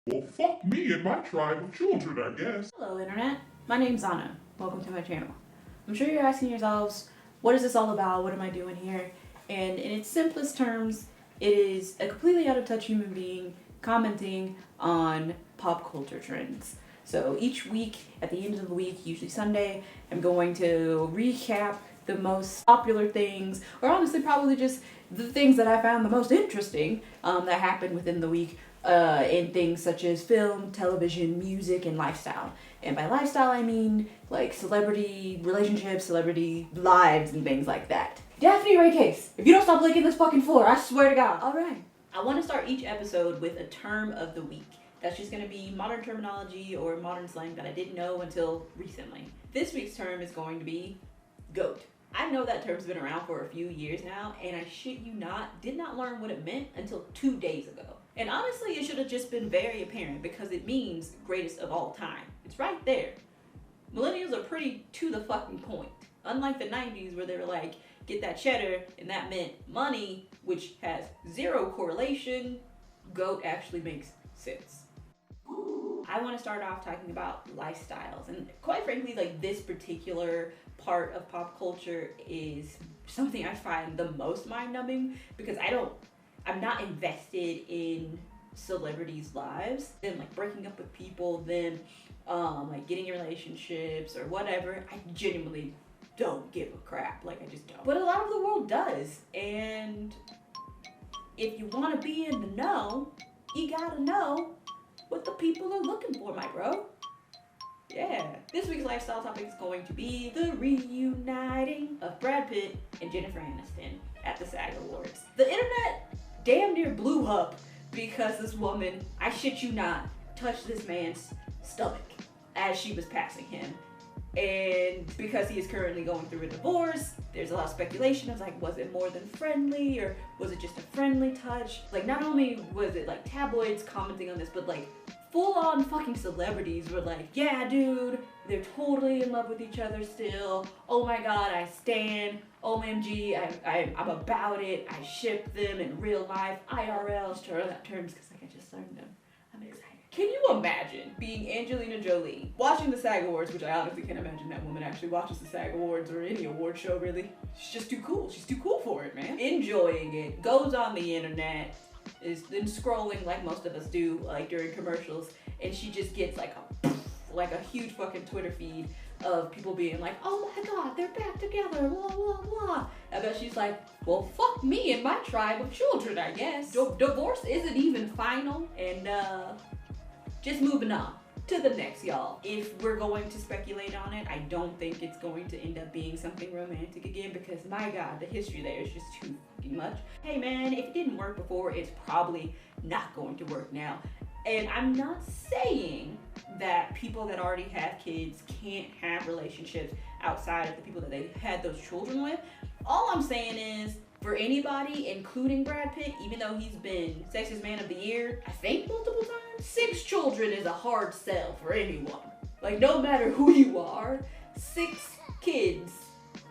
Well, fuck me and my tribe of children, I guess. Hello, Internet. My name's Anna. Welcome to my channel. I'm sure you're asking yourselves, what is this all about? What am I doing here? And in its simplest terms, it is a completely out of touch human being commenting on pop culture trends. So each week, at the end of the week, usually Sunday, I'm going to recap the most popular things, or honestly probably just the things that I found the most interesting that happened within the week in things such as film, television, music, and lifestyle. And by lifestyle, I mean like celebrity relationships, celebrity lives, and things like that. Daphne Ray Case, if you don't stop licking this fucking floor, I swear to God. All right. I want to start each episode with a term of the week. That's just going to be modern terminology or modern slang that I didn't know until recently. This week's term is going to be GOAT. I know that term's been around for a few years now, and I shit you not, did not learn what it meant until 2 days ago. And honestly, it should have just been very apparent because it means greatest of all time. It's right there. Millennials are pretty to the fucking point. Unlike the 90s where they were like, get that cheddar, and that meant money, which has zero correlation, GOAT actually makes sense. I want to start off talking about lifestyles, and quite frankly, like this particular part of pop culture is something I find the most mind-numbing because I'm not invested in celebrities' lives, them like breaking up with people, them like getting in relationships or whatever. I genuinely don't give a crap. Like I just don't. But a lot of the world does, and if you want to be in the know, you gotta know what the people are looking for, my bro. Yeah. This week's lifestyle topic is going to be the reuniting of Brad Pitt and Jennifer Aniston at the SAG Awards. The internet damn near blew up because this woman, I shit you not, touched this man's stomach as she was passing him. And because he is currently going through a divorce, there's a lot of speculation of like, was it more than friendly or was it just a friendly touch? Like not only was it like tabloids commenting on this, but like full on fucking celebrities were like, yeah dude, they're totally in love with each other still. Oh my god, I stan. OMG, I'm about it. I ship them in real life. IRL, terms because like I just learned them. I'm excited. Can you imagine being Angelina Jolie, watching the SAG Awards, which I honestly can't imagine that woman actually watches the SAG Awards or any award show really. She's just too cool. She's too cool for it, man. Enjoying it, goes on the internet, is then scrolling like most of us do, like during commercials, and she just gets like a huge fucking Twitter feed of people being like, oh my god, they're back together, blah blah blah. I bet she's like, well fuck me and my tribe of children, I guess. Divorce isn't even final, and just moving on to the next, y'all. If we're going to speculate on it, I don't think it's going to end up being something romantic again because my god, the history there is just too fucking much. Hey man, if it didn't work before, it's probably not going to work now. And I'm not saying that people that already have kids can't have relationships outside of the people that they had those children with. All I'm saying is, for anybody, including Brad Pitt, even though he's been Sexiest Man of the Year, I think multiple times, 6 children is a hard sell for anyone. Like, no matter who you are, 6 kids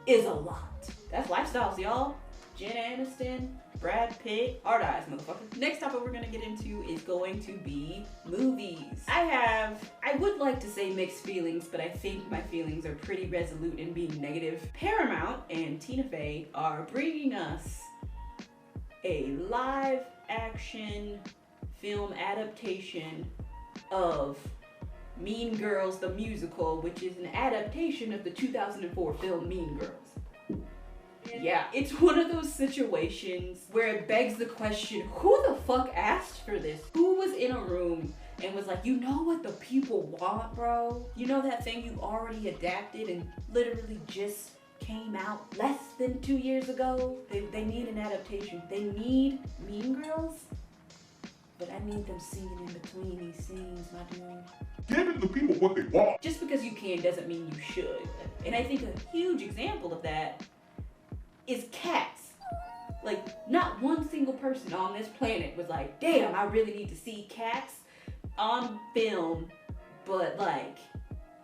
is a lot. That's lifestyles, y'all. Jen Aniston, Brad Pitt, hard eyes, motherfucker. Next topic we're gonna get into is going to be movies. I would like to say mixed feelings, but I think my feelings are pretty resolute in being negative. Paramount and Tina Fey are bringing us a live action film adaptation of Mean Girls the musical, which is an adaptation of the 2004 film Mean Girls. Yeah, it's one of those situations where it begs the question, who the fuck asked for this? Who was in a room and was like, you know what the people want, bro? You know that thing you already adapted and literally just came out less than 2 years ago? They need an adaptation. They need Mean Girls, but I need them singing in between these scenes, my dude. Giving the people what they want. Just because you can doesn't mean you should. And I think a huge example of that is Cats. Like, not one single person on this planet was like, damn, I really need to see Cats on film, but like,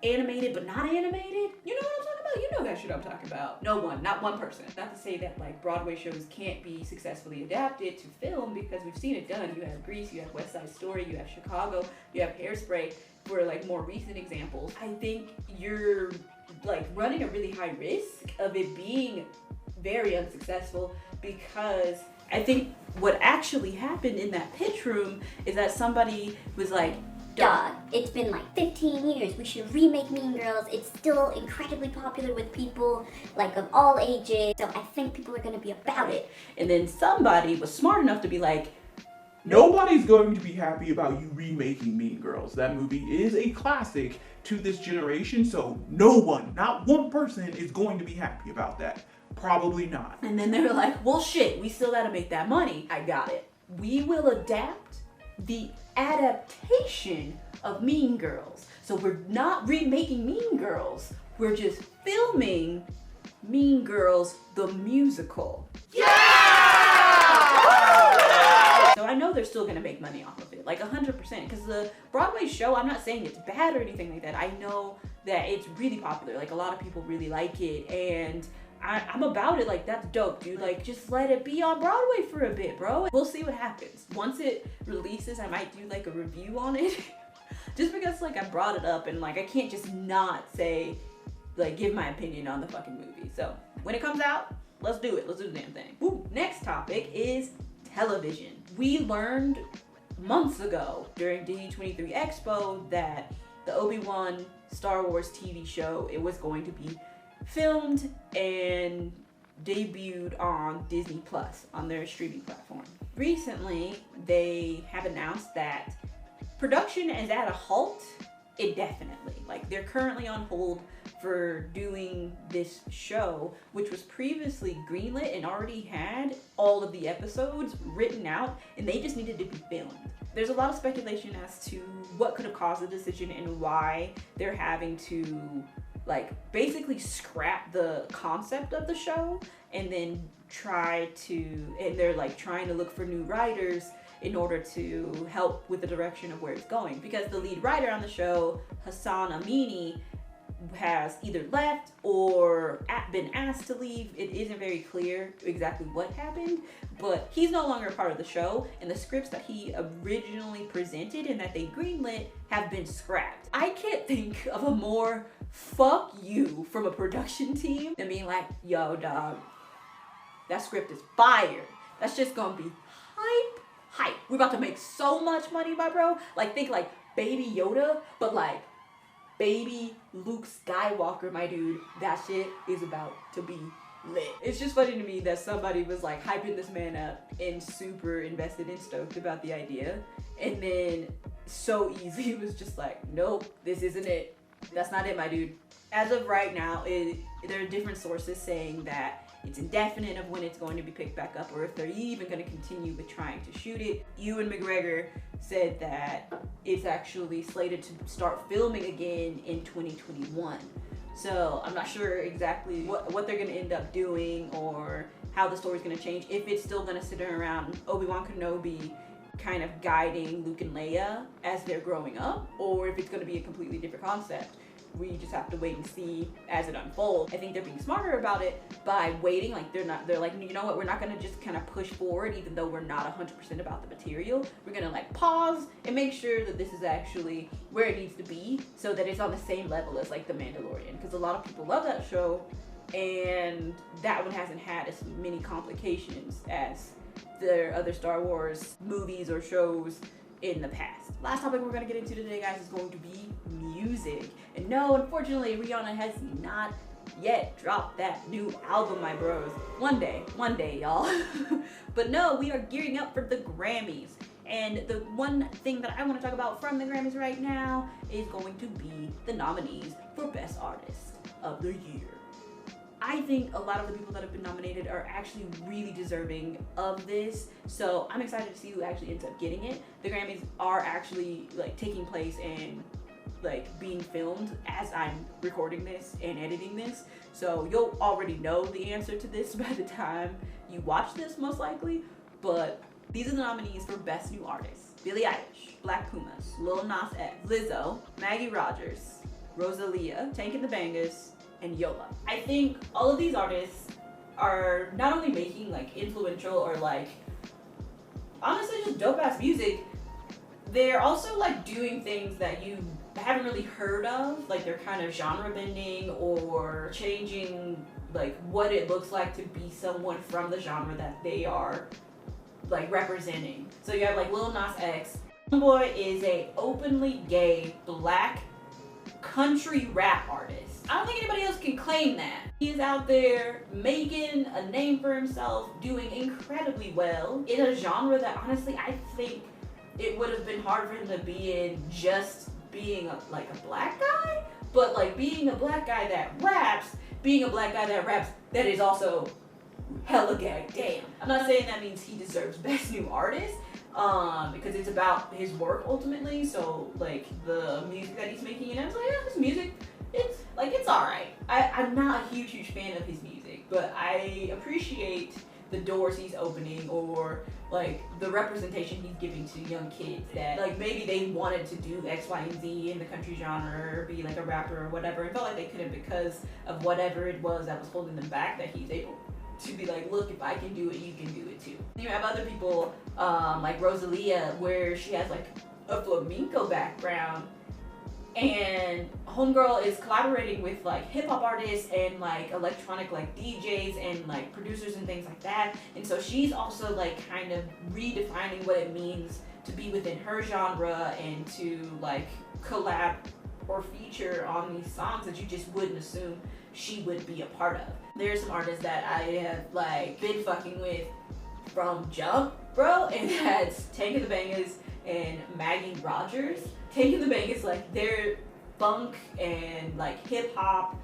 animated but not animated. You know what I'm talking about? You know that shit I'm talking about. No one, not one person. Not to say that like Broadway shows can't be successfully adapted to film, because we've seen it done. You have Grease, you have West Side Story, you have Chicago, you have Hairspray, for like more recent examples. I think you're like running a really high risk of it being very unsuccessful, because I think what actually happened in that pitch room is that somebody was like, Dog, it's been like 15 years. We should remake Mean Girls. It's still incredibly popular with people like of all ages. So I think people are gonna be about it. And then somebody was smart enough to be like, nobody's going to be happy about you remaking Mean Girls. That movie is a classic to this generation, so no one, not one person, is going to be happy about that. Probably not. And then they were like, well shit, we still gotta make that money. I got it. We will adapt the adaptation of Mean Girls. So we're not remaking Mean Girls, we're just filming Mean Girls the musical. Yeah! So I know they're still gonna make money off of it, like 100%, because the Broadway show, I'm not saying it's bad or anything like that. I know that it's really popular, like a lot of people really like it, and I'm about it. Like, that's dope, dude. Like, just let it be on Broadway for a bit, bro. We'll see what happens. Once it releases, I might do like a review on it. Just because like I brought it up, and like I can't just not say, like, give my opinion on the fucking movie. So when it comes out, let's do it. Let's do the damn thing. Ooh, next topic is television. We learned months ago during D23 Expo that the Obi-Wan Star Wars TV show, it was going to be filmed and debuted on Disney Plus, on their streaming platform. Recently, they have announced that production is at a halt indefinitely. Like, they're currently on hold for doing this show, which was previously greenlit and already had all of the episodes written out, and they just needed to be filmed. There's a lot of speculation as to what could have caused the decision and why they're having to like basically scrap the concept of the show and then they're like trying to look for new writers in order to help with the direction of where it's going, because the lead writer on the show, Hassan Amini, has either left or been asked to leave. It isn't very clear exactly what happened, but he's no longer a part of the show, and the scripts that he originally presented and that they greenlit have been scrapped. I can't think of a more fuck you from a production team than being like, yo dog, that script is fire. That's just gonna be hype. We're about to make so much money, my bro. Like, think like Baby Yoda, but like baby Luke Skywalker, my dude. That shit is about to be lit. It's just funny to me that somebody was like hyping this man up and super invested and stoked about the idea, and then so easy it was just like, nope, this isn't it. That's not it, my dude. As of right now, there are different sources saying that it's indefinite of when it's going to be picked back up, or if they're even going to continue with trying to shoot it. Ewan McGregor said that it's actually slated to start filming again in 2021. So I'm not sure exactly what they're going to end up doing or how the story's going to change. If it's still going to sit around Obi-Wan Kenobi kind of guiding Luke and Leia as they're growing up, or if it's going to be a completely different concept. We just have to wait and see as it unfolds. I think they're being smarter about it by waiting. Like, they're like, you know what, we're not gonna just kind of push forward even though we're not 100% about the material. We're gonna like pause and make sure that this is actually where it needs to be, so that it's on the same level as like The Mandalorian, because a lot of people love that show and that one hasn't had as many complications as the other Star Wars movies or shows in the past. Last topic we're gonna get into today, guys, is going to be music. And no, unfortunately, Rihanna has not yet dropped that new album, my bros. One day, y'all. But no, we are gearing up for the Grammys. And the one thing that I want to talk about from the Grammys right now is going to be the nominees for Best Artist of the Year. I think a lot of the people that have been nominated are actually really deserving of this. So I'm excited to see who actually ends up getting it. The Grammys are actually like taking place and like being filmed as I'm recording this and editing this. So you'll already know the answer to this by the time you watch this, most likely. But these are the nominees for Best New Artist: Billie Eilish, Black Pumas, Lil Nas X, Lizzo, Maggie Rogers, Rosalia, Tank and the Bangas, and Yola. I think all of these artists are not only making like influential or like honestly just dope ass music, they're also like doing things that you haven't really heard of. Like they're kind of genre bending or changing like what it looks like to be someone from the genre that they are like representing. So you have like Lil Nas X. Boy is a openly gay black country rap artist. I don't think anybody else can claim that. He is out there making a name for himself, doing incredibly well in a genre that honestly I think it would have been hard for him to be in just being like a black guy, but like being a black guy that raps, being a black guy that raps that is also hella gay. Damn. I'm not saying that means he deserves Best New Artist, because it's about his work ultimately. So like the music that he's making, and I was like, yeah, his music, it's alright. I'm not a huge fan of his music, but I appreciate the doors he's opening or like the representation he's giving to young kids that like maybe they wanted to do X, Y, and Z in the country genre or be like a rapper or whatever and felt like they couldn't because of whatever it was that was holding them back, that he's able to be like, look, if I can do it, you can do it too. You have other people like Rosalia, where she has like a flamenco background, and homegirl is collaborating with like hip-hop artists and like electronic like DJs and like producers and things like that, and so she's also like kind of redefining what it means to be within her genre and to like collab or feature on these songs that you just wouldn't assume she would be a part of. There's some artists that I have like been fucking with from jump, bro, and that's Tank and the Bangas and Maggie Rogers. Tank and the Bangas, like they're funk and like hip hop,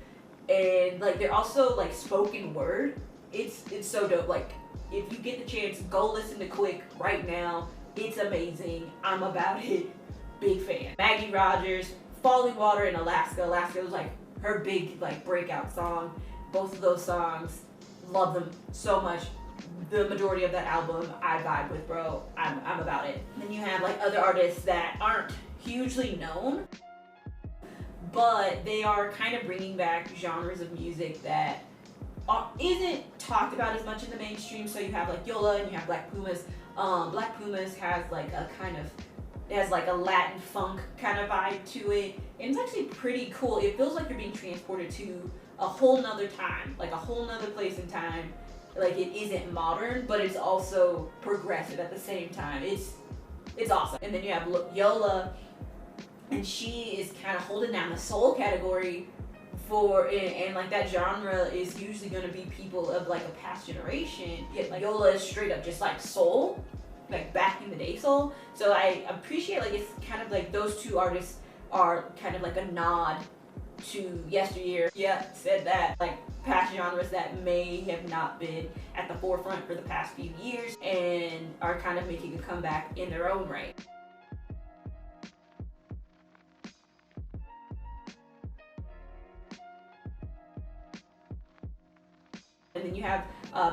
and like they're also like spoken word. It's so dope. Like if you get the chance, go listen to Quick right now. It's amazing. I'm about it. Big fan. Maggie Rogers, Falling Water in Alaska. Alaska was like her big like breakout song. Both of those songs, love them so much. The majority of that album I vibe with, bro. I'm about it. Then you have like other artists that aren't hugely known, but they are kind of bringing back genres of music that isn't talked about as much in the mainstream. So you have like Yola and you have Black Pumas. Black Pumas has like a kind of, it has like a Latin funk kind of vibe to it, and it's actually pretty cool. It feels like you're being transported to a whole nother time, like a whole nother place in time. Like it isn't modern, but it's also progressive at the same time. It's awesome. And then you have Yola, and she is kind of holding down the soul category and like that genre is usually going to be people of like a past generation. Yet like Yola is straight up just like soul, like back in the day soul. So I appreciate like it's kind of like those two artists are kind of like a nod to yesteryear. Yeah, said that. Like past genres that may have not been at the forefront for the past few years and are kind of making a comeback in their own right. And then you have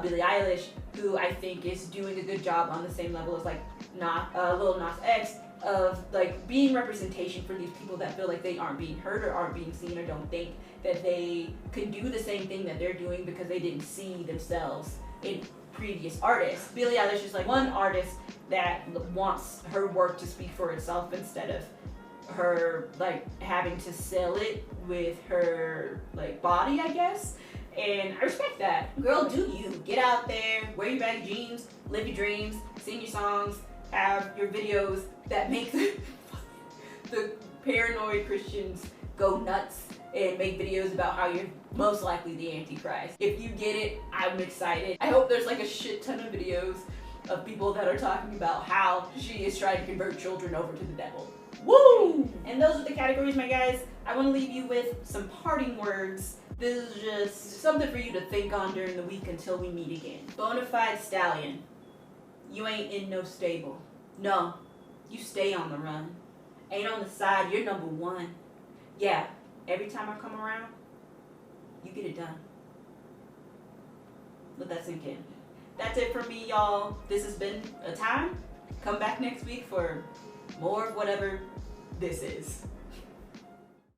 Billie Eilish, who I think is doing a good job on the same level as like Lil Nas X, of like being representation for these people that feel like they aren't being heard or aren't being seen or don't think that they can do the same thing that they're doing because they didn't see themselves in previous artists. Billie Eilish is like one artist that wants her work to speak for itself instead of her like having to sell it with her like body, I guess. And I respect that. Girl, do you. Get out there, wear your baggy jeans, live your dreams, sing your songs, have your videos that make the paranoid Christians go nuts and make videos about how you're most likely the Antichrist. If you get it, I'm excited. I hope there's like a shit ton of videos of people that are talking about how she is trying to convert children over to the devil. Woo! And those are the categories, my guys. I want to leave you with some parting words. This is just something for you to think on during the week until we meet again. Bonafide stallion. You ain't in no stable. No, you stay on the run. Ain't on the side, you're number one. Yeah, every time I come around, you get it done. Let that sink in. That's it from me, y'all. This has been a time. Come back next week for more of whatever this is.